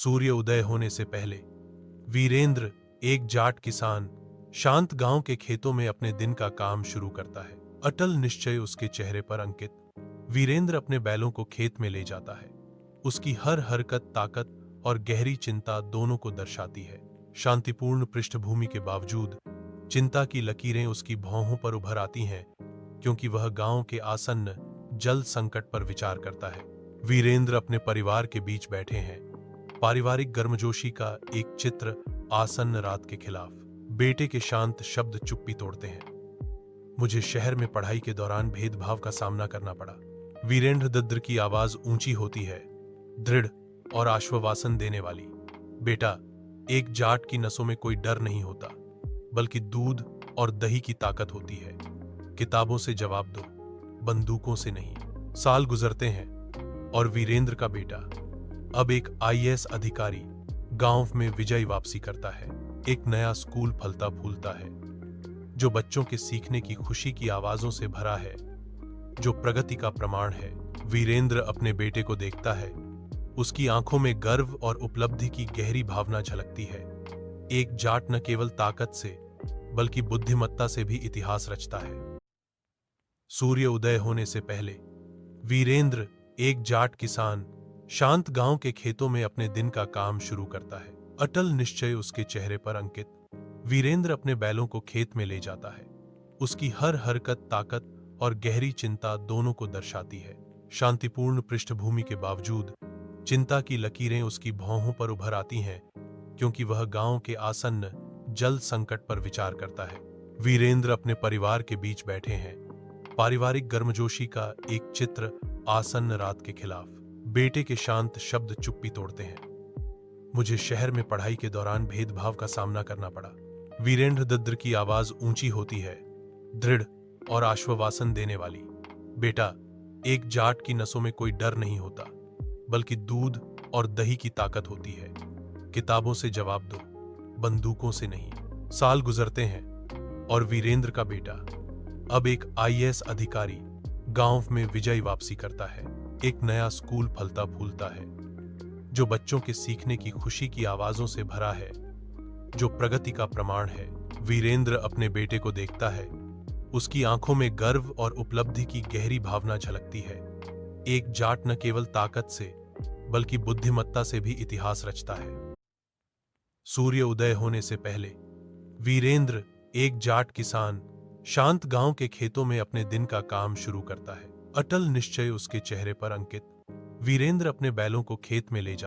सूर्य उदय होने से पहले वीरेंद्र, एक जाट किसान, शांत गांव के खेतों में अपने दिन का काम शुरू करता है। अटल निश्चय उसके चेहरे पर अंकित। वीरेंद्र अपने बैलों को खेत में ले जाता है। उसकी हर हरकत ताकत और गहरी चिंता दोनों को दर्शाती है। शांतिपूर्ण पृष्ठभूमि के बावजूद चिंता की लकीरें उसकी भौहों पर उभर आती हैं, क्योंकि वह गांव के आसन्न जल संकट पर विचार करता है। वीरेंद्र अपने परिवार के बीच बैठे हैं। पारिवारिक गर्मजोशी का एक चित्र आसन्न रात के खिलाफ। बेटे के शांत शब्द चुप्पी तोड़ते हैं। मुझे शहर में पढ़ाई के दौरान भेदभाव का सामना करना पड़ा। वीरेंद्र दद्र की आवाज ऊंची होती है, दृढ़ और आश्वासन देने वाली। बेटा, एक जाट की नसों में कोई डर नहीं होता, बल्कि दूध और दही की ताकत होती है। किताबों से जवाब दो, बंदूकों से नहीं। साल गुजरते हैं और वीरेंद्र का बेटा, अब एक आईएएस अधिकारी, गांव में विजयी वापसी करता है। एक नया स्कूल फलता फूलता है, जो बच्चों के सीखने की खुशी की आवाजों से भरा है, जो प्रगति का प्रमाण है। वीरेंद्र अपने बेटे को देखता है। उसकी आंखों में गर्व और उपलब्धि की गहरी भावना झलकती है। एक जाट न केवल ताकत से, बल्कि बुद्धिमत्ता से भी इतिहास रचता है। सूर्य उदय होने से पहले वीरेंद्र, एक जाट किसान, शांत गांव के खेतों में अपने दिन का काम शुरू करता है। अटल निश्चय उसके चेहरे पर अंकित। वीरेंद्र अपने बैलों को खेत में ले जाता है। उसकी हर हरकत ताकत और गहरी चिंता दोनों को दर्शाती है। शांतिपूर्ण पृष्ठभूमि के बावजूद चिंता की लकीरें उसकी भौहों पर उभर आती हैं, क्योंकि वह गांव के आसन्न जल संकट पर विचार करता है। वीरेंद्र अपने परिवार के बीच बैठे हैं। पारिवारिक गर्मजोशी का एक चित्र आसन्न रात के खिलाफ। बेटे के शांत शब्द चुप्पी तोड़ते हैं। मुझे शहर में पढ़ाई के दौरान भेदभाव का सामना करना पड़ा। वीरेंद्र दद्र की आवाज ऊंची होती है, दृढ़ और आश्वासन देने वाली। बेटा, एक जाट की नसों में कोई डर नहीं होता, बल्कि दूध और दही की ताकत होती है। किताबों से जवाब दो, बंदूकों से नहीं। साल गुजरते हैं और वीरेंद्र का बेटा, अब एक आईएएस अधिकारी, गांव में विजयी वापसी करता है। एक नया स्कूल फलता फूलता है, जो बच्चों के सीखने की खुशी की आवाजों से भरा है, जो प्रगति का प्रमाण है। वीरेंद्र अपने बेटे को देखता है। उसकी आंखों में गर्व और उपलब्धि की गहरी भावना झलकती है। एक जाट न केवल ताकत से, बल्कि बुद्धिमत्ता से भी इतिहास रचता है। सूर्य उदय होने से पहले वीरेंद्र, एक जाट किसान, शांत गांव के खेतों में अपने दिन का काम शुरू करता है। अटल निश्चय उसके चेहरे पर अंकित। वीरेंद्र अपने बैलों को खेत में ले जाता है।